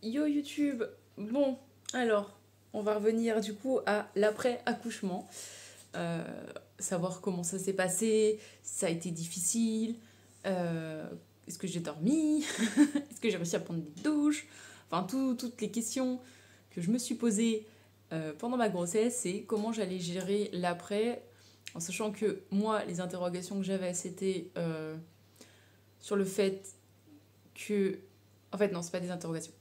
Yo YouTube. Bon, alors, on va revenir du coup à l'après-accouchement. Euh, Savoir comment ça s'est passé, si ça a été difficile, euh, est-ce que j'ai dormi, est-ce que j'ai réussi à prendre des douches, enfin toutes les questions que je me suis posées pendant ma grossesse, c'est comment j'allais gérer l'après, en sachant que moi, les interrogations que j'avais, c'était sur le fait que... En fait, non, c'est pas des interrogations.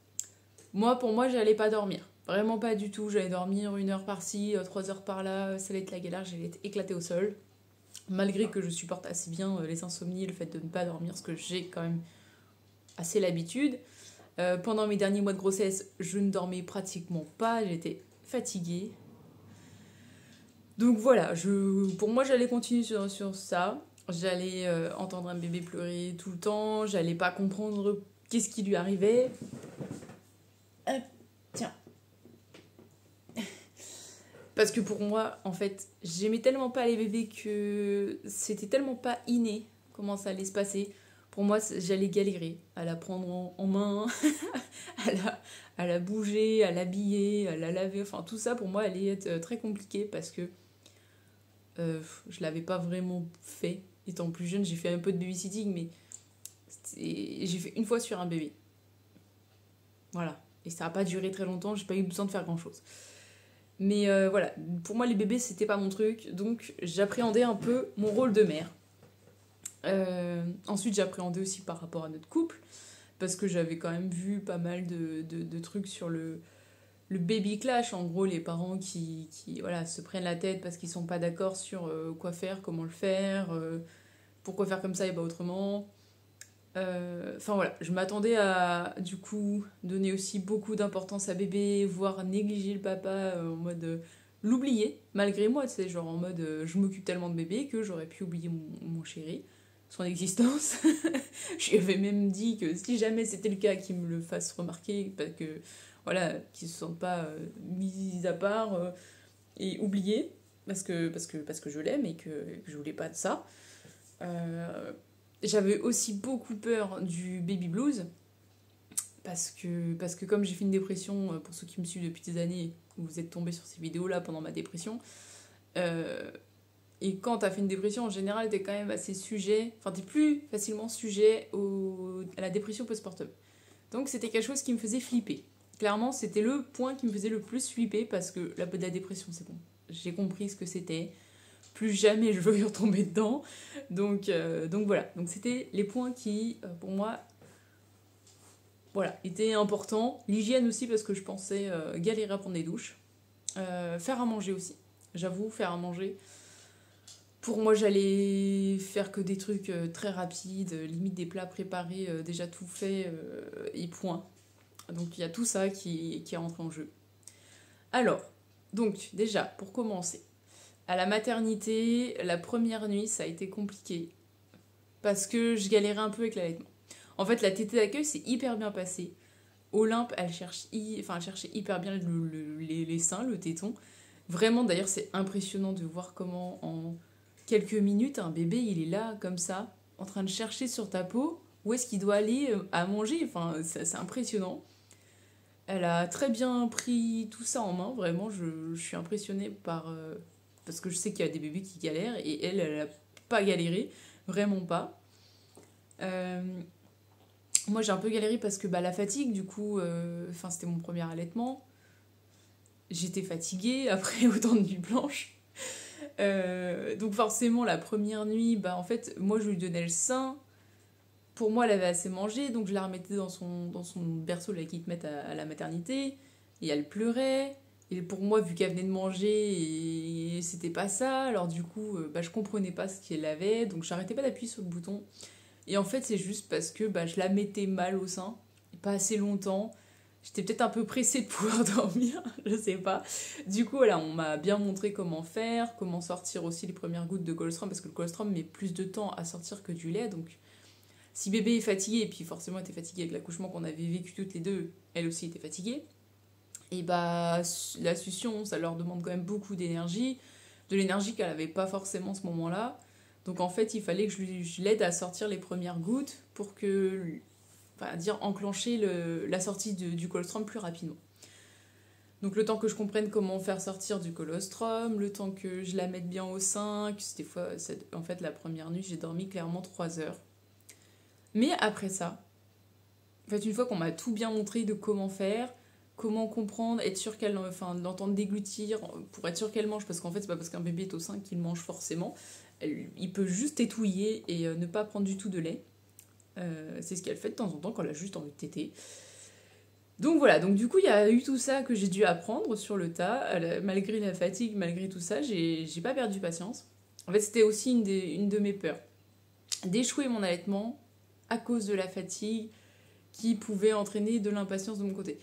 Moi, pour moi, j'allais pas dormir. Vraiment pas du tout. J'allais dormir 1 heure par-ci, 3 heures par-là. Ça allait être la galère, j'allais être éclatée au sol. Malgré que je supporte assez bien les insomnies, le fait de ne pas dormir, parce que j'ai quand même assez l'habitude. Pendant mes derniers mois de grossesse, je ne dormais pratiquement pas. J'étais fatiguée. Donc voilà, pour moi, j'allais continuer sur ça. J'allais entendre un bébé pleurer tout le temps. J'allais pas comprendre qu'est-ce qui lui arrivait. Tiens. Parce que pour moi, en fait, j'aimais tellement pas les bébés que c'était tellement pas inné comment ça allait se passer. Pour moi, j'allais galérer à la prendre en main, à la bouger, à l'habiller, à la laver. Enfin, tout ça, pour moi, allait être très compliqué parce que je l'avais pas vraiment fait. Étant plus jeune, j'ai fait un peu de babysitting, mais j'ai fait une fois sur un bébé. Voilà. Et ça n'a pas duré très longtemps, j'ai pas eu besoin de faire grand-chose. Mais voilà, pour moi les bébés c'était pas mon truc, donc j'appréhendais un peu mon rôle de mère. Ensuite j'appréhendais aussi par rapport à notre couple, parce que j'avais quand même vu pas mal de trucs sur le baby clash, en gros les parents qui voilà, se prennent la tête parce qu'ils sont pas d'accord sur quoi faire, comment le faire, pourquoi faire comme ça et pas autrement. Enfin voilà, je m'attendais à du coup donner aussi beaucoup d'importance à bébé, voire négliger le papa en mode l'oublier, malgré moi, tu sais, genre en mode je m'occupe tellement de bébé que j'aurais pu oublier mon chéri, son existence. Je lui avais même dit que si jamais c'était le cas, qu'il me le fasse remarquer, parce que voilà, qu'il se sente pas mis à part et oublié, parce que je l'aime et que je voulais pas de ça. Euh, J'avais aussi beaucoup peur du baby blues parce que comme j'ai fait une dépression, pour ceux qui me suivent depuis des années, vous êtes tombés sur ces vidéos-là pendant ma dépression, euh, et quand t'as fait une dépression, en général, t'es quand même assez sujet, enfin t'es plus facilement sujet à la dépression postpartum. Donc c'était quelque chose qui me faisait flipper. Clairement, c'était le point qui me faisait le plus flipper parce que la dépression, c'est bon. J'ai compris ce que c'était, plus jamais je veux y retomber dedans. Donc voilà, donc c'était les points qui, pour moi, voilà, étaient importants. L'hygiène aussi, parce que je pensais galérer à prendre des douches. Faire à manger aussi, j'avoue, faire à manger. Pour moi, j'allais faire que des trucs très rapides, limite des plats préparés, déjà tout fait, et point. Donc il y a tout ça qui est rentré en jeu. Alors, donc déjà, pour commencer, à la maternité, la première nuit, ça a été compliqué parce que je galérais un peu avec l'allaitement. En fait, la tétée d'accueil s'est hyper bien passée. Olympe, elle cherchait hyper bien les seins, le téton. Vraiment, d'ailleurs, c'est impressionnant de voir comment en quelques minutes, un bébé, il est là, comme ça, en train de chercher sur ta peau où est-ce qu'il doit aller à manger. Enfin, c'est impressionnant. Elle a très bien pris tout ça en main, vraiment, je suis impressionnée parce que je sais qu'il y a des bébés qui galèrent, et elle a pas galéré, vraiment pas. Euh, Moi, j'ai un peu galéré parce que la fatigue, du coup, c'était mon premier allaitement. J'étais fatiguée après autant de nuits blanches. Donc forcément, la première nuit, en fait, moi, je lui donnais le sein. Pour moi, elle avait assez mangé, donc je la remettais dans son berceau là, qu'ils te mettent à la maternité. Et elle pleurait. Et pour moi, vu qu'elle venait de manger, et c'était pas ça, alors du coup, je comprenais pas ce qu'elle avait, donc j'arrêtais pas d'appuyer sur le bouton. Et en fait, c'est juste parce que je la mettais mal au sein, et pas assez longtemps. J'étais peut-être un peu pressée de pouvoir dormir, je sais pas. Du coup, voilà, on m'a bien montré comment faire, comment sortir aussi les premières gouttes de colostrum, parce que le colostrum met plus de temps à sortir que du lait, donc si bébé est fatigué, et puis forcément elle était fatiguée avec l'accouchement qu'on avait vécu toutes les deux, elle aussi était fatiguée, et la succion, ça leur demande quand même beaucoup d'énergie, de l'énergie qu'elle avait pas forcément à ce moment-là. Donc en fait, il fallait que je l'aide à sortir les premières gouttes pour que enfin, dire enclencher la sortie du colostrum plus rapidement. Donc le temps que je comprenne comment faire sortir du colostrum, le temps que je la mette bien au sein, en fait la première nuit j'ai dormi clairement 3 heures. Mais après ça, en fait une fois qu'on m'a tout bien montré de comment faire, comment comprendre, être sûr qu'elle, enfin l'entendre déglutir, pour être sûr qu'elle mange, parce qu'en fait c'est pas parce qu'un bébé est au sein qu'il mange forcément, il peut juste étouiller et ne pas prendre du tout de lait. C'est ce qu'elle fait de temps en temps quand elle a juste envie de téter. Donc voilà, donc du coup il y a eu tout ça que j'ai dû apprendre sur le tas, malgré la fatigue, malgré tout ça, j'ai pas perdu patience. En fait c'était aussi une de mes peurs, d'échouer mon allaitement à cause de la fatigue qui pouvait entraîner de l'impatience de mon côté.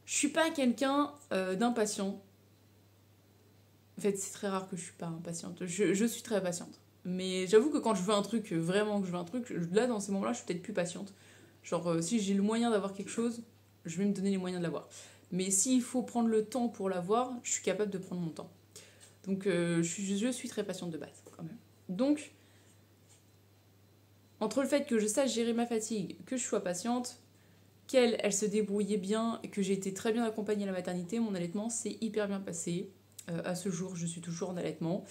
Je suis pas quelqu'un d'impatient. En fait c'est très rare que je suis pas impatiente, je suis très patiente. Mais j'avoue que quand je veux un truc, vraiment que je veux un truc, là dans ces moments-là je suis peut-être plus patiente. Genre si j'ai le moyen d'avoir quelque chose, je vais me donner les moyens de l'avoir. Mais s'il faut prendre le temps pour l'avoir, je suis capable de prendre mon temps. Donc je suis très patiente de base quand même. Donc, entre le fait que je sache gérer ma fatigue, que je sois patiente, elle se débrouillait bien, et que j'ai été très bien accompagnée à la maternité, mon allaitement s'est hyper bien passé. À ce jour, je suis toujours en allaitement.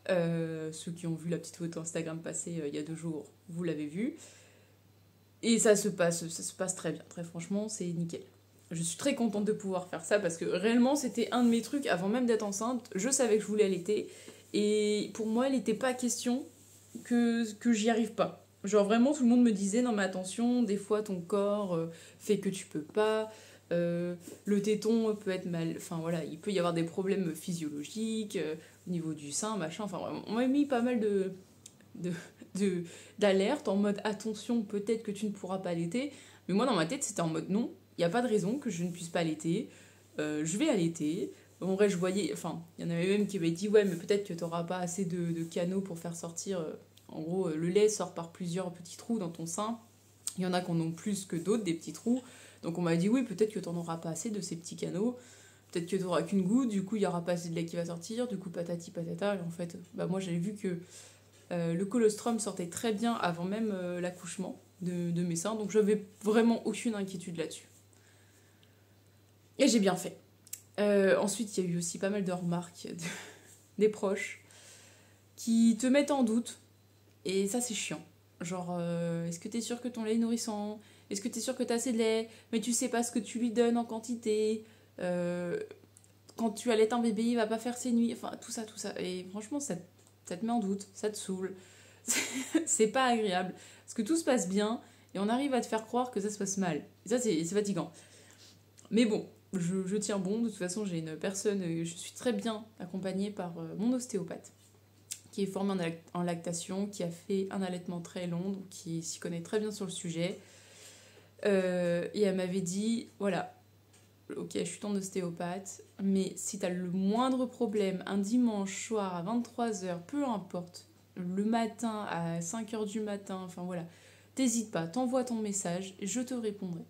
Ceux qui ont vu la petite photo Instagram passer il y a 2 jours, vous l'avez vu. Et ça se passe très bien, très franchement, c'est nickel. Je suis très contente de pouvoir faire ça parce que réellement c'était un de mes trucs avant même d'être enceinte. Je savais que je voulais allaiter et pour moi il n'était pas question que j'y arrive pas. Genre vraiment tout le monde me disait non mais attention, des fois ton corps fait que tu peux pas, le téton peut être mal, enfin voilà, il peut y avoir des problèmes physiologiques au niveau du sein, machin, enfin vraiment, on m'a mis pas mal d'alerte en mode attention, peut-être que tu ne pourras pas allaiter. Mais moi dans ma tête c'était en mode non, il n'y a pas de raison que je ne puisse pas allaiter, je vais allaiter. En vrai je voyais, enfin il y en avait même qui avaient dit ouais mais peut-être que tu n'auras pas assez de canaux pour faire sortir, en gros le lait sort par plusieurs petits trous dans ton sein, il y en a qui en ont plus que d'autres des petits trous, donc on m'a dit oui peut-être que tu n'en auras pas assez de ces petits canaux, peut-être que tu n'auras qu'une goutte, du coup il n'y aura pas assez de lait qui va sortir, du coup patati patata, et en fait bah, moi j'avais vu que le colostrum sortait très bien avant même l'accouchement de mes seins, donc j'avais vraiment aucune inquiétude là-dessus. Et j'ai bien fait. Ensuite, il y a eu aussi pas mal de remarques des proches qui te mettent en doute, et ça c'est chiant. Genre, est-ce que t'es sûr que ton lait est nourrissant? Est-ce que t'es sûr que t'as assez de lait? Mais tu sais pas ce que tu lui donnes en quantité. Quand tu allaites un bébé, il va pas faire ses nuits. Enfin, tout ça, tout ça. Et franchement, ça te met en doute, ça te saoule. C'est pas agréable. Parce que tout se passe bien et on arrive à te faire croire que ça se passe mal. Et ça, c'est fatigant. Mais bon, je tiens bon. De toute façon, j'ai une personne, je suis très bien accompagnée par mon ostéopathe qui est formée en lactation, qui a fait un allaitement très long, donc qui s'y connaît très bien sur le sujet. Et elle m'avait dit, voilà, ok, je suis ton ostéopathe, mais si t'as le moindre problème, un dimanche soir à 23h, peu importe, le matin à 5h du matin, enfin voilà, t'hésites pas, t'envoies ton message, je te répondrai.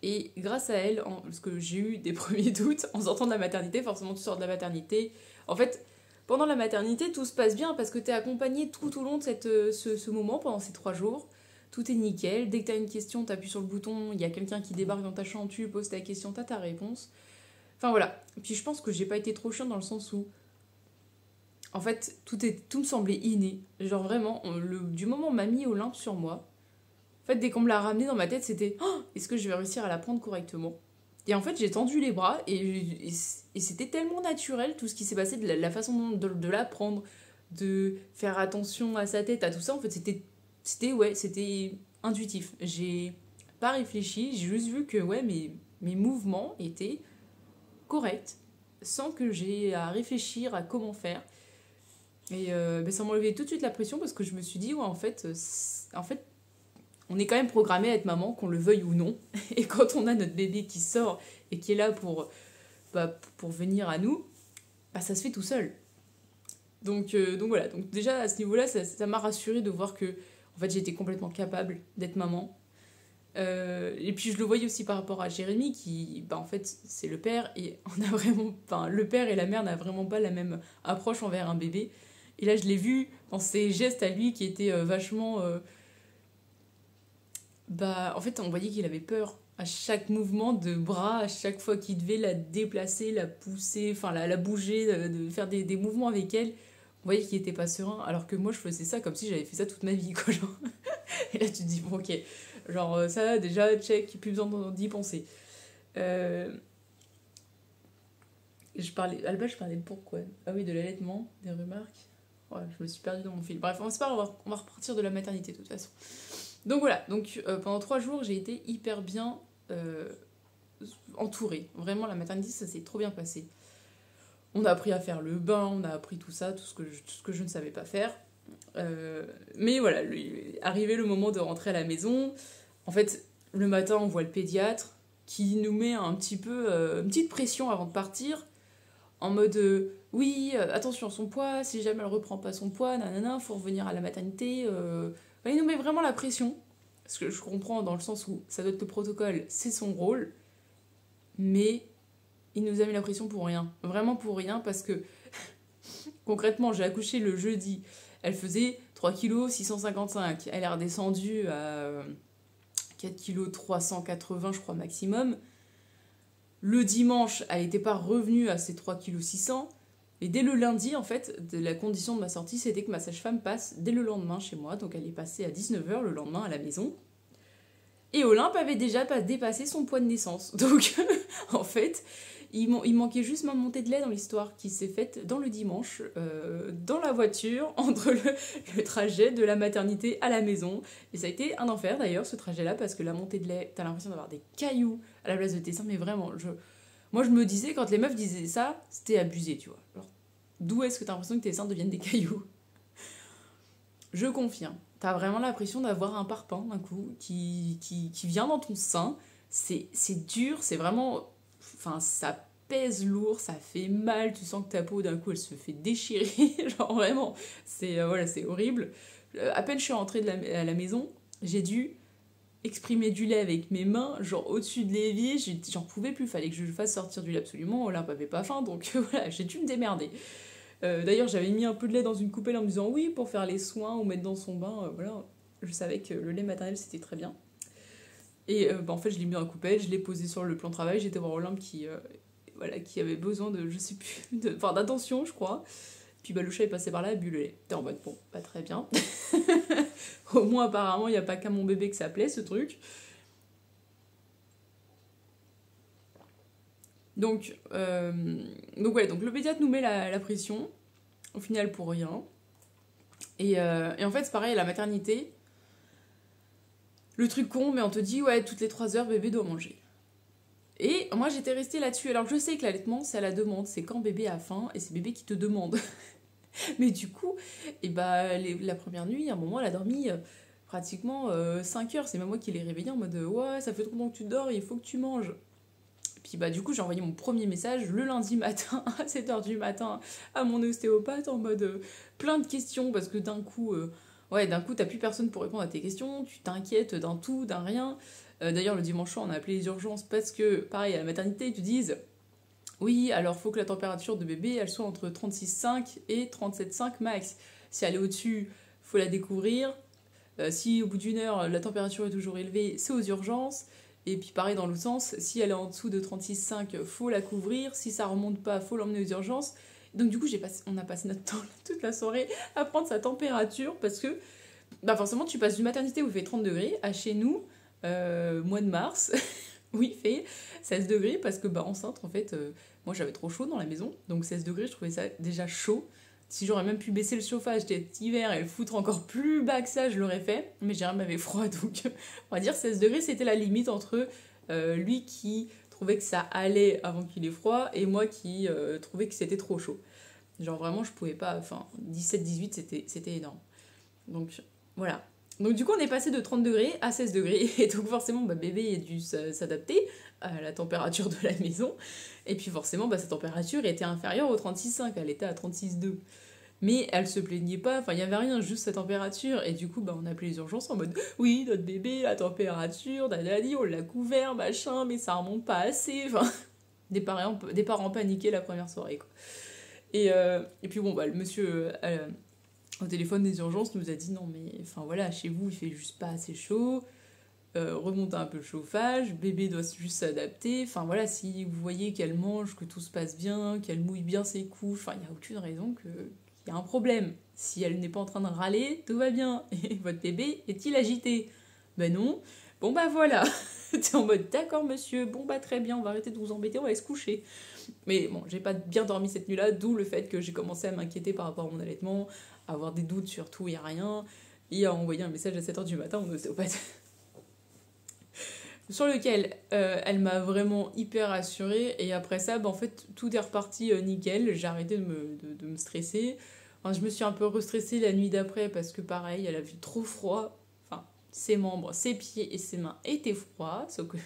Et grâce à elle, parce que j'ai eu des premiers doutes en sortant de la maternité, forcément tu sors de la maternité, en fait, pendant la maternité, tout se passe bien parce que t'es accompagné tout au long de ce moment, pendant ces 3 jours. Tout est nickel. Dès que t'as une question, t'appuies sur le bouton, il y a quelqu'un qui débarque dans ta chambre, tu poses ta question, t'as ta réponse. Enfin voilà. Et puis je pense que j'ai pas été trop chiante dans le sens où, en fait, tout me semblait inné. Genre vraiment, du moment où on m'a mis Olympe sur moi, en fait, dès qu'on me l'a ramené dans ma tête, c'était oh, est-ce que je vais réussir à la prendre correctement? Et en fait, j'ai tendu les bras et c'était tellement naturel tout ce qui s'est passé, de la façon de la prendre, de faire attention à sa tête, à tout ça. En fait, c'était intuitif. J'ai pas réfléchi, j'ai juste vu que ouais, mes mouvements étaient corrects, sans que j'ai à réfléchir à comment faire. Et ça m'a enlevé tout de suite la pression parce que je me suis dit, ouais, en fait, on est quand même programmé à être maman, qu'on le veuille ou non. Et quand on a notre bébé qui sort et qui est là pour venir à nous, bah, ça se fait tout seul. Donc voilà, donc déjà à ce niveau-là, ça m'a rassurée de voir que en fait, j'étais complètement capable d'être maman. Et puis je le voyais aussi par rapport à Jérémy, qui, bah, en fait, c'est le père, et on a vraiment, enfin, le père et la mère n'ont vraiment pas la même approche envers un bébé. Et là, je l'ai vu dans ses gestes à lui qui étaient vachement Bah, en fait, on voyait qu'il avait peur. À chaque mouvement de bras, à chaque fois qu'il devait la déplacer, la pousser, enfin la bouger, de faire des mouvements avec elle, on voyait qu'il était pas serein. Alors que moi, je faisais ça comme si j'avais fait ça toute ma vie, quoi. Genre. Et là, tu te dis, bon, ok, genre ça, déjà, check, plus besoin d'y penser. Euh, à la base, je parlais de pourquoi. Ah oui, de l'allaitement, des remarques. Ouais, je me suis perdue dans mon fil. Bref, c'est pas grave, on va repartir de la maternité de toute façon. Donc voilà, donc pendant 3 jours, j'ai été hyper bien euh, entourée. Vraiment, la maternité, ça s'est trop bien passé. On a appris à faire le bain, on a appris tout ça, tout ce que je ne savais pas faire. Mais voilà, arrivé le moment de rentrer à la maison, en fait, le matin, on voit le pédiatre qui nous met un petit peu une petite pression avant de partir, en mode oui, attention à son poids, si jamais elle reprend pas son poids, nanana, faut revenir à la maternité. Enfin, il nous met vraiment la pression. Parce que je comprends dans le sens où ça doit être le protocole, c'est son rôle, mais il nous a mis la pression pour rien. Vraiment pour rien, parce que concrètement, j'ai accouché le jeudi. Elle faisait 3 kg 655. Elle est redescendue à 4 kg 380, je crois, maximum. Le dimanche, elle n'était pas revenue à ses 3 kg 600. Et dès le lundi, en fait, la condition de ma sortie, c'était que ma sage-femme passe dès le lendemain chez moi. Donc elle est passée à 19h le lendemain à la maison. Et Olympe avait déjà pas dépassé son poids de naissance. Donc, en fait, il manquait juste ma montée de lait dans l'histoire qui s'est faite dans le dimanche, dans la voiture, entre le trajet de la maternité à la maison. Et ça a été un enfer d'ailleurs, ce trajet-là, parce que la montée de lait, t'as l'impression d'avoir des cailloux à la place de tes seins. Mais vraiment, moi je me disais, quand les meufs disaient ça, c'était abusé, tu vois. Genre, d'où est-ce que t'as l'impression que tes seins deviennent des cailloux? Je confirme. T'as vraiment l'impression d'avoir un parpaing d'un coup qui vient dans ton sein. C'est dur, c'est vraiment. Enfin, ça pèse lourd, ça fait mal. Tu sens que ta peau d'un coup elle se fait déchirer. Genre vraiment, voilà, c'est horrible. À peine je suis rentrée à la maison, j'ai dû exprimer du lait avec mes mains, genre au-dessus de l'évier. J'en pouvais plus, fallait que je le fasse sortir du lait absolument. Olympe avait pas faim, donc voilà, j'ai dû me démerder. D'ailleurs, j'avais mis un peu de lait dans une coupelle en me disant oui, pour faire les soins ou mettre dans son bain. Voilà, je savais que le lait maternel c'était très bien. Et en fait, je l'ai mis dans la coupelle, je l'ai posé sur le plan de travail. J'étais voir Olympe qui avait besoin de, je sais plus, d'attention, je crois. Puis le chat est passé par là, a bu le lait. T'es en mode bon, pas très bien. Au moins, apparemment, il n'y a pas qu'à mon bébé que ça plaît ce truc. Donc le pédiatre nous met la pression, au final pour rien. Et en fait, c'est pareil, à la maternité, le truc con, mais on te dit, ouais, toutes les 3 heures, bébé doit manger. Et moi, j'étais restée là-dessus. Alors, je sais que l'allaitement, c'est à la demande, c'est quand bébé a faim, et c'est bébé qui te demande. Mais du coup, la première nuit, à un moment, elle a dormi pratiquement 5 heures. C'est même moi qui l'ai réveillée en mode, ouais, ça fait trop longtemps que tu dors, il faut que tu manges. Puis du coup, j'ai envoyé mon premier message le lundi matin à 7h du matin à mon ostéopathe en mode plein de questions parce que d'un coup, t'as plus personne pour répondre à tes questions, tu t'inquiètes d'un tout, d'un rien. D'ailleurs, le dimanche soir, on a appelé les urgences parce que, pareil, à la maternité, ils te disent oui, alors faut que la température de bébé, elle soit entre 36,5 et 37,5 max. Si elle est au-dessus, faut la découvrir. Si au bout d'une heure, la température est toujours élevée, c'est aux urgences. Et puis pareil dans l'autre sens, si elle est en dessous de 36,5, faut la couvrir. Si ça remonte pas, faut l'emmener aux urgences. Donc du coup, on a passé notre temps toute la soirée à prendre sa température parce que forcément, tu passes d'une maternité où il fait 30 degrés à chez nous, mois de mars, où il fait 16 degrés parce que enceinte, en fait, moi j'avais trop chaud dans la maison. Donc 16 degrés, je trouvais ça déjà chaud. Si j'aurais même pu baisser le chauffage cet hiver et le foutre encore plus bas que ça, je l'aurais fait. Mais Jérôme m'avait froid, donc on va dire 16 degrés, c'était la limite entre lui qui trouvait que ça allait avant qu'il ait froid et moi qui trouvais que c'était trop chaud. Genre vraiment, je pouvais pas. Enfin, 17-18, c'était énorme. Donc voilà. Donc du coup, on est passé de 30 degrés à 16 degrés. Et donc forcément, bébé a dû s'adapter à la température de la maison. Et puis forcément, sa température était inférieure aux 36,5. Elle était à 36,2. Mais elle se plaignait pas, enfin il y avait rien, juste sa température. Et du coup, on a appelé les urgences en mode oui, notre bébé, la température, dadadi, on l'a couvert, machin, mais ça remonte pas assez. Enfin, des parents paniqués la première soirée, quoi. Et puis le monsieur au téléphone des urgences nous a dit non, mais enfin voilà, chez vous il fait juste pas assez chaud. remonter un peu le chauffage, bébé doit juste s'adapter, enfin voilà, si vous voyez qu'elle mange, que tout se passe bien, qu'elle mouille bien ses couches, enfin il n'y a aucune raison qu'il y a un problème. Si elle n'est pas en train de râler, tout va bien. Et votre bébé est-il agité? Ben non. Bon bah voilà. T'es en mode d'accord monsieur, bon bah très bien, on va arrêter de vous embêter, on va aller se coucher. Mais bon, j'ai pas bien dormi cette nuit-là, d'où le fait que j'ai commencé à m'inquiéter par rapport à mon allaitement, à avoir des doutes sur tout et à rien, et à envoyer un message à 7h du matin à mon ostéopathe. Sur lequel elle m'a vraiment hyper rassurée, et après ça, bah, en fait, tout est reparti nickel, j'ai arrêté de me stresser. Enfin, je me suis un peu restressée la nuit d'après parce que pareil, elle avait trop froid. Enfin, ses membres, ses pieds et ses mains étaient froids. Sauf que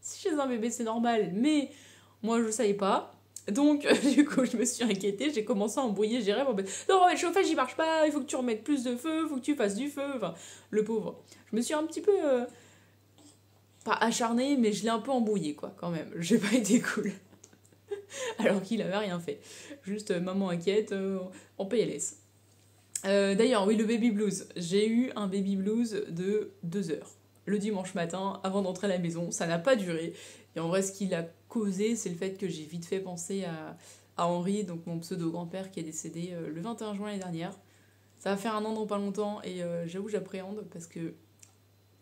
chez un bébé c'est normal, mais moi je savais pas. Donc du coup je me suis inquiétée, j'ai commencé à embrouiller Jérém en mode non mais le chauffage il marche pas, il faut que tu remettes plus de feu, il faut que tu fasses du feu. Enfin, le pauvre. Je me suis un petit peu... pas acharnée, mais je l'ai un peu embrouillé quoi quand même. J'ai pas été cool. Alors qu'il avait rien fait. Juste maman inquiète, en PLS. D'ailleurs, oui, le baby blues. J'ai eu un baby blues de 2 heures. Le dimanche matin, avant d'entrer à la maison. Ça n'a pas duré. Et en vrai, ce qui l'a causé, c'est le fait que j'ai vite fait penser à Henri, donc mon pseudo-grand-père qui est décédé le 21 juin l'année dernière. Ça va faire 1 an dans pas longtemps et j'avoue, j'appréhende parce que...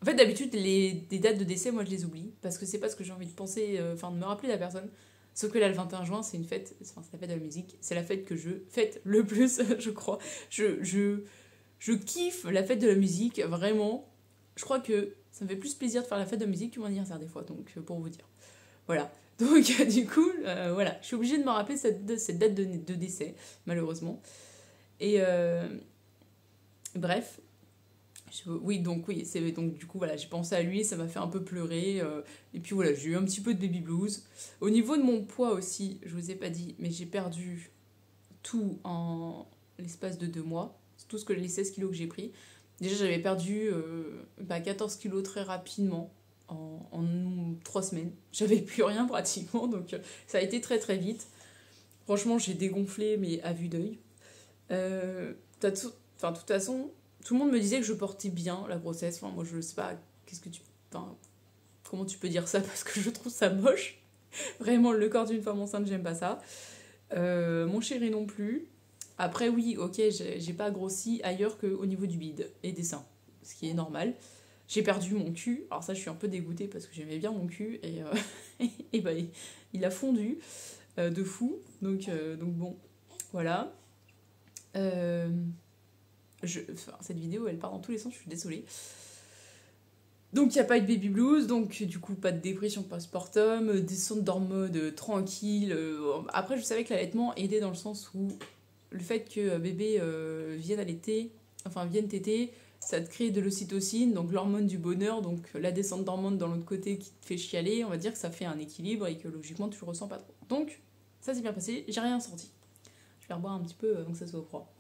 En fait, d'habitude, les dates de décès, moi, je les oublie parce que c'est pas ce que j'ai envie de penser, enfin, de me rappeler de la personne. Sauf que là, le 21 juin, c'est une fête, enfin, c'est la fête de la musique, c'est la fête que je fête le plus, je crois. Je kiffe la fête de la musique, vraiment. Je crois que ça me fait plus plaisir de faire la fête de la musique que mon anniversaire des fois, donc pour vous dire. Voilà. Donc, du coup, voilà, je suis obligée de me rappeler cette date de décès, malheureusement. Et bref. Oui, c'est donc du coup voilà, j'ai pensé à lui, ça m'a fait un peu pleurer, et puis voilà, j'ai eu un petit peu de baby blues. Au niveau de mon poids aussi, je vous ai pas dit, mais j'ai perdu tout en l'espace de 2 mois, tout ce que les 16 kilos que j'ai pris. Déjà j'avais perdu 14 kilos très rapidement en 3 semaines, j'avais plus rien pratiquement, donc ça a été très très vite. Franchement j'ai dégonflé mais à vue d'œil. De toute façon, tout le monde me disait que je portais bien la grossesse. Enfin, moi, je sais pas, comment tu peux dire ça parce que je trouve ça moche. Vraiment, le corps d'une femme enceinte, j'aime pas ça. Mon chéri non plus. Après, oui, ok, j'ai pas grossi ailleurs qu'au niveau du bide et des seins, ce qui est normal. J'ai perdu mon cul. Alors ça, je suis un peu dégoûtée parce que j'aimais bien mon cul et bah, il a fondu de fou. Donc bon, voilà. Cette vidéo elle part dans tous les sens, je suis désolée. Donc il n'y a pas eu de baby blues, donc du coup pas de dépression postpartum, descente d'hormones tranquille. Après je savais que l'allaitement aidait dans le sens où le fait que bébé vienne téter, ça te crée de l'ocytocine, donc l'hormone du bonheur, donc la descente d'hormones dans l'autre côté qui te fait chialer, on va dire que ça fait un équilibre et que logiquement tu le ressens pas trop. Donc ça s'est bien passé, j'ai rien senti. Je vais reboire un petit peu avant que ça soit froid.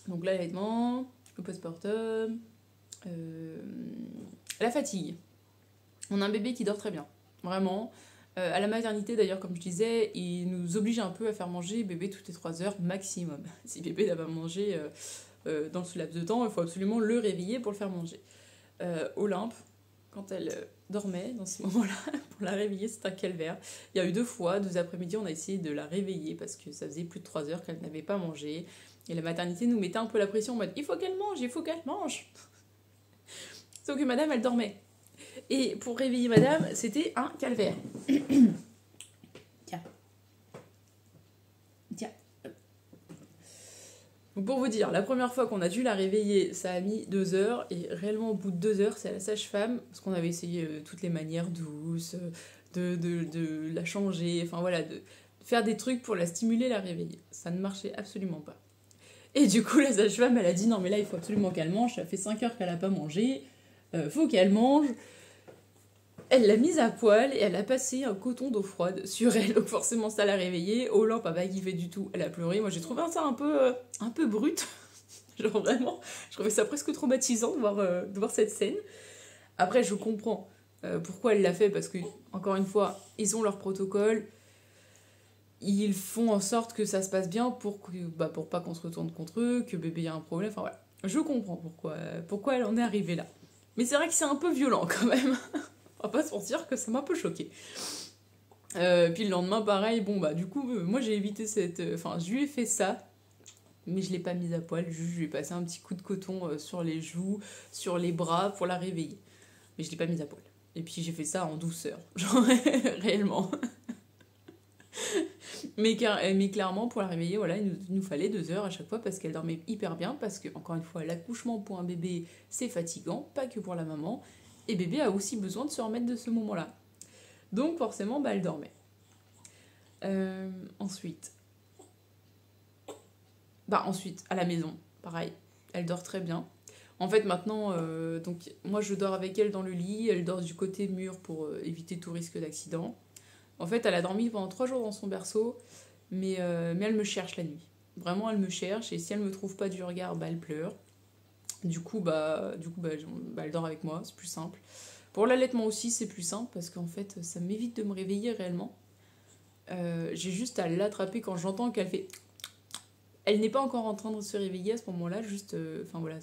Donc l'allaitement, le postpartum, la fatigue. On a un bébé qui dort très bien, vraiment. À la maternité d'ailleurs, comme je disais, il nous oblige un peu à faire manger bébé toutes les 3 heures maximum. Si bébé n'a pas mangé dans ce laps de temps, il faut absolument le réveiller pour le faire manger. Olympe, quand elle dormait dans ces moments-là, pour la réveiller, c'est un calvaire. Il y a eu 2 fois, 2 après-midi, on a essayé de la réveiller parce que ça faisait plus de 3 heures qu'elle n'avait pas mangé. Et la maternité nous mettait un peu la pression en mode il faut qu'elle mange. Sauf que madame, elle dormait. Et pour réveiller madame, c'était un calvaire. Tiens. Donc pour vous dire, la première fois qu'on a dû la réveiller, ça a mis 2 heures. Et réellement, au bout de 2 heures, c'est à la sage-femme, parce qu'on avait essayé toutes les manières douces, de la changer, enfin voilà, de faire des trucs pour la stimuler, la réveiller. Ça ne marchait absolument pas. Et du coup, la sage-femme, elle a dit non, mais là, il faut absolument qu'elle mange. Ça fait 5 heures qu'elle n'a pas mangé. Faut qu'elle mange. Elle l'a mise à poil et elle a passé un coton d'eau froide sur elle. Donc, forcément, ça l'a réveillée. Olympe a pas kiffé du tout. Elle a pleuré. Moi, j'ai trouvé ça un peu brut. Genre, vraiment, je trouvais ça presque traumatisant de voir cette scène. Après, je comprends pourquoi elle l'a fait. Parce que, encore une fois, ils ont leur protocole. Ils font en sorte que ça se passe bien pour pas qu'on se retourne contre eux, que bébé a un problème, enfin voilà. Je comprends pourquoi elle en est arrivée là. Mais c'est vrai que c'est un peu violent quand même. On va pas se mentir que ça m'a un peu choquée. Puis le lendemain, pareil, bon bah du coup, moi j'ai évité cette... Enfin, je lui ai fait ça, mais je l'ai pas mise à poil, juste je lui ai passé un petit coup de coton sur les joues, sur les bras pour la réveiller. Mais je l'ai pas mise à poil. Et puis j'ai fait ça en douceur, genre réellement. Mais clairement, pour la réveiller, voilà, il nous fallait 2 heures à chaque fois parce qu'elle dormait hyper bien, parce que, encore une fois, l'accouchement pour un bébé, c'est fatigant, pas que pour la maman, et bébé a aussi besoin de se remettre de ce moment-là. Donc forcément, bah, elle dormait. Ensuite, à la maison, pareil, elle dort très bien. En fait, maintenant, donc, moi je dors avec elle dans le lit, elle dort du côté mur pour éviter tout risque d'accident. En fait, elle a dormi pendant 3 jours dans son berceau, mais elle me cherche la nuit. Vraiment, elle me cherche, et si elle me trouve pas du regard, bah, elle pleure. Du coup, elle dort avec moi, c'est plus simple. Pour l'allaitement aussi, c'est plus simple, parce qu'en fait, ça m'évite de me réveiller réellement. J'ai juste à l'attraper quand j'entends qu'elle fait... Elle n'est pas encore en train de se réveiller à ce moment-là, juste... Enfin voilà,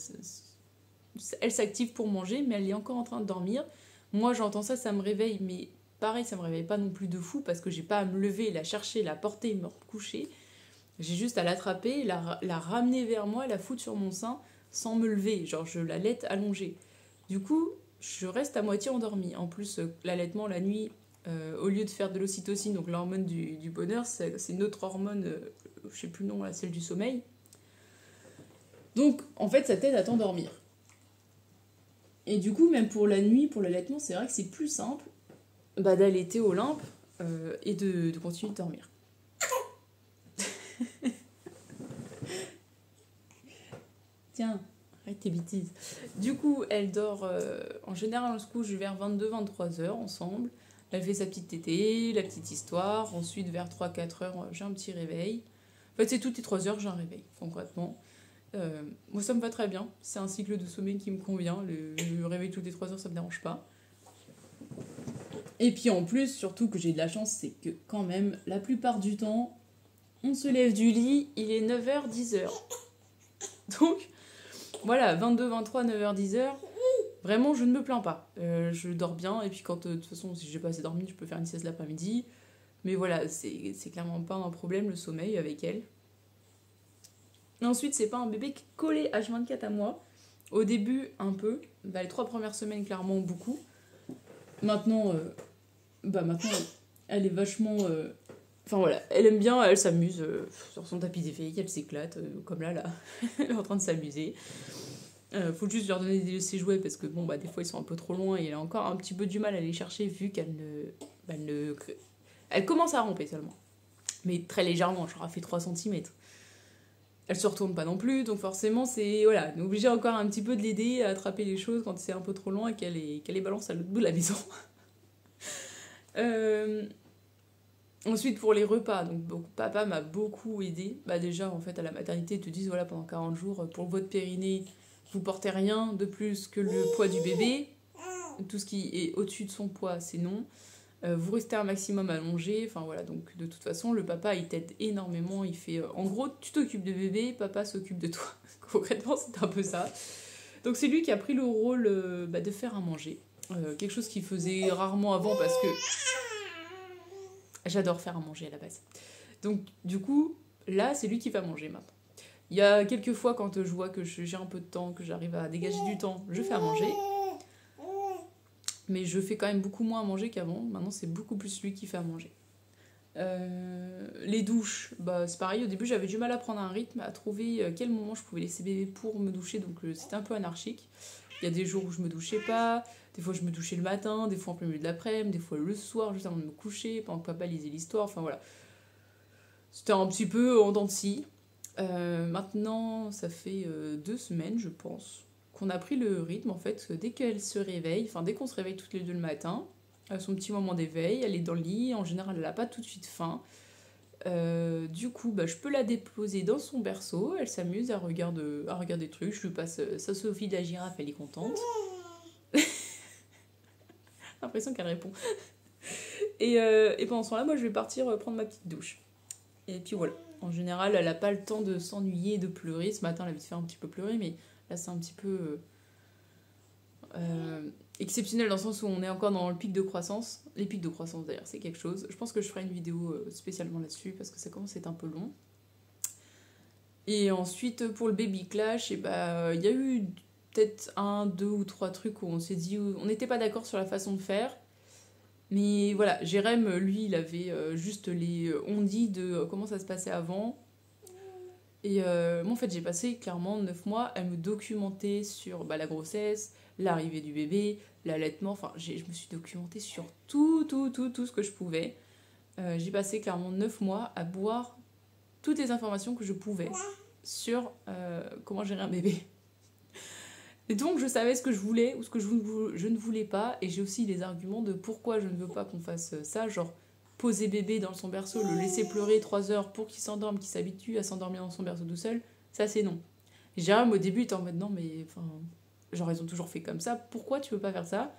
elle s'active pour manger, mais elle est encore en train de dormir. Moi, j'entends ça, ça me réveille, mais pareil, ça me réveille pas non plus de fou, parce que j'ai pas à me lever, la chercher, la porter, me recoucher. J'ai juste à l'attraper, la ramener vers moi, la foutre sur mon sein, sans me lever. Genre, je l'allaite allongée. Du coup, je reste à moitié endormie. En plus, l'allaitement la nuit, au lieu de faire de l'ocytocine, donc l'hormone du bonheur, c'est une autre hormone, je sais plus le nom, là, celle du sommeil. Donc, en fait, ça t'aide à t'endormir. Et du coup, même pour la nuit, pour l'allaitement, c'est vrai que c'est plus simple d'allaiter Olympe et de continuer de dormir. Tiens, arrête tes bêtises. Du coup, elle dort... en général, on se couche vers 22-23 heures ensemble. Elle fait sa petite tétée, la petite histoire. Ensuite, vers 3-4 heures, j'ai un petit réveil. En fait, c'est toutes les 3 heures, j'ai un réveil, concrètement. Moi, ça me va très bien. C'est un cycle de sommeil qui me convient. Le réveil toutes les 3 heures, ça me dérange pas. Et puis en plus, surtout que j'ai de la chance, c'est que quand même, la plupart du temps, on se lève du lit, il est 9h, 10h. Donc, voilà, 22, 23, 9h, 10h. Vraiment, je ne me plains pas. Je dors bien, et puis quand, de toute façon, si j'ai pas assez dormi, je peux faire une sieste l'après-midi. Mais voilà, c'est clairement pas un problème, le sommeil, avec elle. Et ensuite, c'est pas un bébé qui est collé H24 à moi. Au début, un peu. Les 3 premières semaines, clairement, beaucoup. Maintenant, elle est vachement... Enfin voilà, elle aime bien, elle s'amuse sur son tapis d'éveil, elle s'éclate, comme là, elle est en train de s'amuser. Faut juste leur donner ses jouets parce que bon, des fois ils sont un peu trop loin et elle a encore un petit peu du mal à les chercher vu qu'elle elle commence à ramper seulement. Mais très légèrement, genre elle fait 3 cm. Elle se retourne pas non plus, donc forcément c'est... Voilà, on est obligé encore un petit peu de l'aider à attraper les choses quand c'est un peu trop loin et qu'elle les balance à l'autre bout de la maison. Ensuite, pour les repas, donc papa m'a beaucoup aidé. Déjà, en fait, à la maternité, ils te disent, voilà, pendant 40 jours, pour votre périnée, vous portez rien de plus que le poids du bébé. Tout ce qui est au-dessus de son poids, c'est non. Vous restez un maximum allongé. Enfin, voilà, donc de toute façon, le papa, il t'aide énormément. Il fait, en gros, tu t'occupes de bébé, papa s'occupe de toi. Concrètement, c'est un peu ça. Donc, c'est lui qui a pris le rôle de faire à manger. Quelque chose qu'il faisait rarement avant parce que... J'adore faire à manger à la base. Donc, du coup, là, c'est lui qui va manger maintenant. Il y a quelques fois, quand je vois que j'ai un peu de temps, que j'arrive à dégager du temps, je fais à manger. Mais je fais quand même beaucoup moins à manger qu'avant. Maintenant, c'est beaucoup plus lui qui fait à manger. Les douches, c'est pareil. Au début, j'avais du mal à prendre un rythme, à trouver quel moment je pouvais laisser bébé pour me doucher. Donc, c'était un peu anarchique. Il y a des jours où je me douchais pas. Des fois, je me douchais le matin, des fois en plein milieu de l'après-midi, des fois le soir, juste avant de me coucher, pendant que papa lisait l'histoire. Enfin, voilà. C'était un petit peu en dents de scie. Maintenant, ça fait 2 semaines, je pense, qu'on a pris le rythme, en fait. Dès qu'elle se réveille, enfin, dès qu'on se réveille toutes les deux le matin, à son petit moment d'éveil, elle est dans le lit. En général, elle n'a pas tout de suite faim. Du coup, je peux la déposer dans son berceau. Elle s'amuse, elle regarde des trucs. Je lui passe sa Sophie de la girafe, elle est contente. L'impression qu'elle répond. Et pendant ce temps-là, moi, je vais partir prendre ma petite douche. Et puis voilà. En général, elle n'a pas le temps de s'ennuyer, de pleurer. Ce matin, elle a vite fait un petit peu pleurer, mais Là, c'est un petit peu exceptionnel dans le sens où on est encore dans le pic de croissance. Les pics de croissance, d'ailleurs, c'est quelque chose. Je pense que je ferai une vidéo spécialement là-dessus parce que ça commence à être un peu long. Et ensuite, pour le baby clash, il y a eu peut-être 1, 2 ou 3 trucs où on s'est dit... On n'était pas d'accord sur la façon de faire. Mais voilà, Jérém, lui, il avait juste les on-dit de comment ça se passait avant. Et moi, en fait, j'ai passé clairement 9 mois à me documenter sur la grossesse, l'arrivée du bébé, l'allaitement. Enfin, je me suis documentée sur tout ce que je pouvais. J'ai passé clairement 9 mois à boire toutes les informations que je pouvais sur comment gérer un bébé. Et donc, je savais ce que je voulais ou ce que je ne voulais pas. Et j'ai aussi les arguments de pourquoi je ne veux pas qu'on fasse ça. Genre, poser bébé dans son berceau, le laisser pleurer 3 heures pour qu'il s'endorme, qu'il s'habitue à s'endormir dans son berceau tout seul. Ça, c'est non. Et Jérôme, au début, il était en mode non, mais enfin, genre, ils ont toujours fait comme ça. Pourquoi tu veux pas faire ça?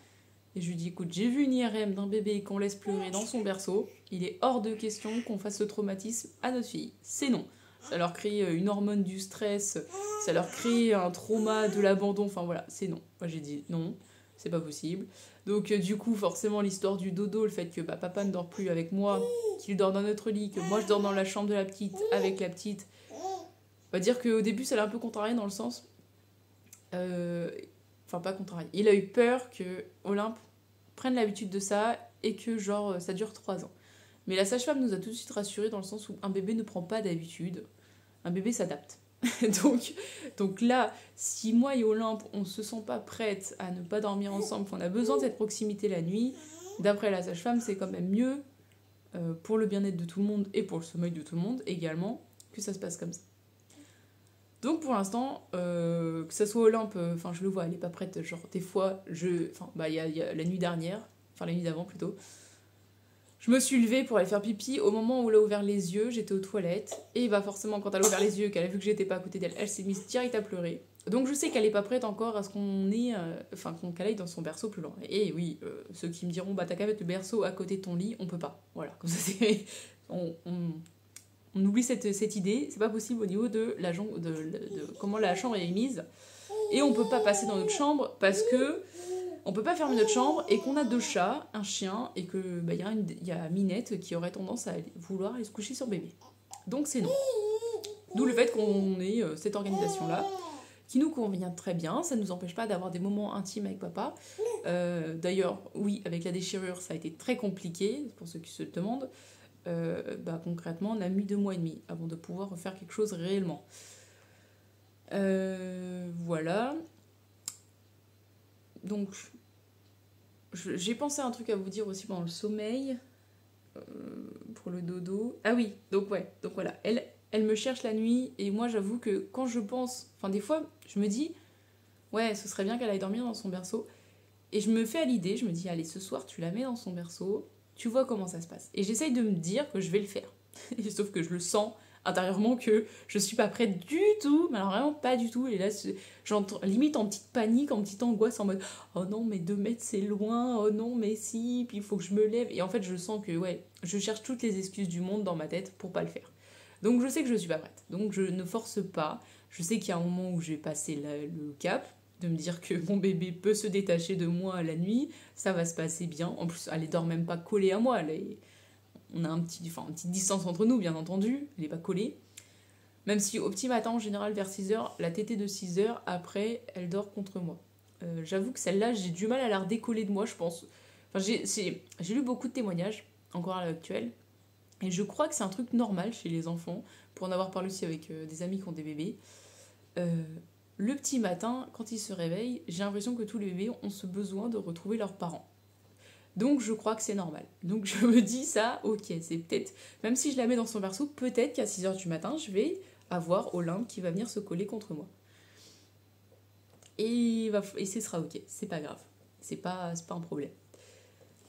Et je lui dis, écoute, j'ai vu une IRM d'un bébé qu'on laisse pleurer dans son berceau. Il est hors de question qu'on fasse ce traumatisme à notre fille. C'est non. Ça leur crée une hormone du stress, ça leur crée un trauma de l'abandon. Enfin voilà, c'est non. Moi j'ai dit non, c'est pas possible. Donc du coup, forcément, l'histoire du dodo, le fait que papa ne dort plus avec moi, qu'il dort dans notre lit, que moi je dors dans la chambre de la petite avec la petite, on va dire qu'au début, ça l'a un peu contrarié dans le sens... Enfin, pas contrarié. Il a eu peur que Olympe prenne l'habitude de ça et que genre ça dure 3 ans. Mais la sage-femme nous a tout de suite rassurés dans le sens où un bébé ne prend pas d'habitude. Un bébé s'adapte. donc là, si moi et Olympe, on se sent pas prête à ne pas dormir ensemble, qu'on a besoin de cette proximité la nuit, d'après la sage-femme, c'est quand même mieux pour le bien-être de tout le monde et pour le sommeil de tout le monde également, que ça se passe comme ça. Donc pour l'instant, que ça soit Olympe, enfin je le vois, elle est pas prête. Genre des fois, il y a la nuit dernière, enfin la nuit d'avant plutôt, je me suis levée pour aller faire pipi. Au moment où elle a ouvert les yeux, j'étais aux toilettes. Et forcément, quand elle a ouvert les yeux, qu'elle a vu que j'étais pas à côté d'elle, elle s'est mise direct à pleurer. Donc je sais qu'elle est pas prête encore à ce qu'on ait... qu'elle aille dans son berceau plus loin. Et oui, ceux qui me diront, t'as qu'à mettre le berceau à côté de ton lit, on peut pas. Voilà, comme ça c'est... On oublie cette idée, c'est pas possible au niveau de comment la chambre est mise. Et on peut pas passer dans notre chambre parce que... On peut pas fermer notre chambre et qu'on a 2 chats, un chien, et que y a Minette qui aurait tendance à vouloir aller se coucher sur bébé. Donc c'est non. D'où le fait qu'on ait cette organisation-là, qui nous convient très bien. Ça ne nous empêche pas d'avoir des moments intimes avec papa. D'ailleurs, oui, avec la déchirure, ça a été très compliqué, pour ceux qui se le demandent. Concrètement, on a mis 2 mois et demi avant de pouvoir refaire quelque chose réellement. Voilà. Donc, j'ai pensé à un truc à vous dire aussi pendant le sommeil, pour le dodo. Ah oui, donc voilà, elle me cherche la nuit, et moi j'avoue que quand je pense, enfin des fois, je me dis, ouais, ce serait bien qu'elle aille dormir dans son berceau, et je me fais à l'idée, je me dis, allez, ce soir, tu la mets dans son berceau, tu vois comment ça se passe. Et j'essaye de me dire que je vais le faire. Sauf que je le sens intérieurement que je suis pas prête du tout, mais alors vraiment pas du tout. Et là, j'entends limite en petite panique, en petite angoisse, en mode oh non, mais 2 mètres c'est loin, oh non, mais si, puis il faut que je me lève. Et en fait, je sens que ouais, je cherche toutes les excuses du monde dans ma tête pour pas le faire. Donc je sais que je suis pas prête. Donc je ne force pas. Je sais qu'il y a un moment où je vais passer le cap, de me dire que mon bébé peut se détacher de moi la nuit, ça va se passer bien. En plus, elle ne dort même pas collée à moi, on a une petite distance entre nous, bien entendu, elle n'est pas collée. Même si au petit matin, en général, vers 6h, la tétée de 6h, après, elle dort contre moi. J'avoue que celle-là, j'ai du mal à la redécoller de moi, je pense. Enfin, j'ai lu beaucoup de témoignages, encore à l'heure actuelle, et je crois que c'est un truc normal chez les enfants, pour en avoir parlé aussi avec des amis qui ont des bébés. Le petit matin, quand ils se réveillent, j'ai l'impression que tous les bébés ont ce besoin de retrouver leurs parents. Donc je crois que c'est normal. Donc je me dis ça, ok, c'est peut-être... Même si je la mets dans son berceau, peut-être qu'à 6h du matin, je vais avoir Olympe qui va venir se coller contre moi. Et ce sera ok, c'est pas grave. C'est pas un problème.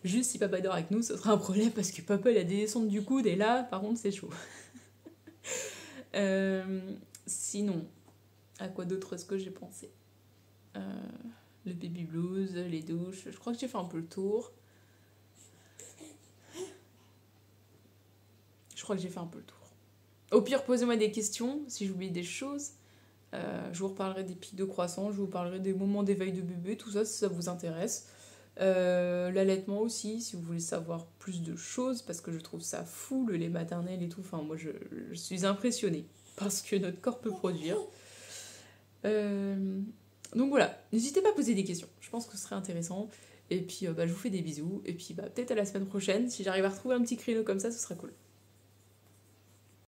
Juste si papa dort avec nous, ce sera un problème parce que papa il a des descentes du coude et là, par contre, c'est chaud. Sinon, à quoi d'autre est-ce que j'ai pensé? Le baby blues, les douches, je crois que j'ai fait un peu le tour. Au pire, posez-moi des questions si j'oublie des choses. Je vous reparlerai des pics de croissance, je vous parlerai des moments d'éveil de bébé, tout ça si ça vous intéresse. L'allaitement aussi, si vous voulez savoir plus de choses, parce que je trouve ça fou, le lait maternel et tout. Enfin, moi, je suis impressionnée par ce que notre corps peut produire. Donc voilà, n'hésitez pas à poser des questions, je pense que ce serait intéressant. Et puis, je vous fais des bisous. Et puis, peut-être à la semaine prochaine, si j'arrive à retrouver un petit créneau comme ça, ce sera cool.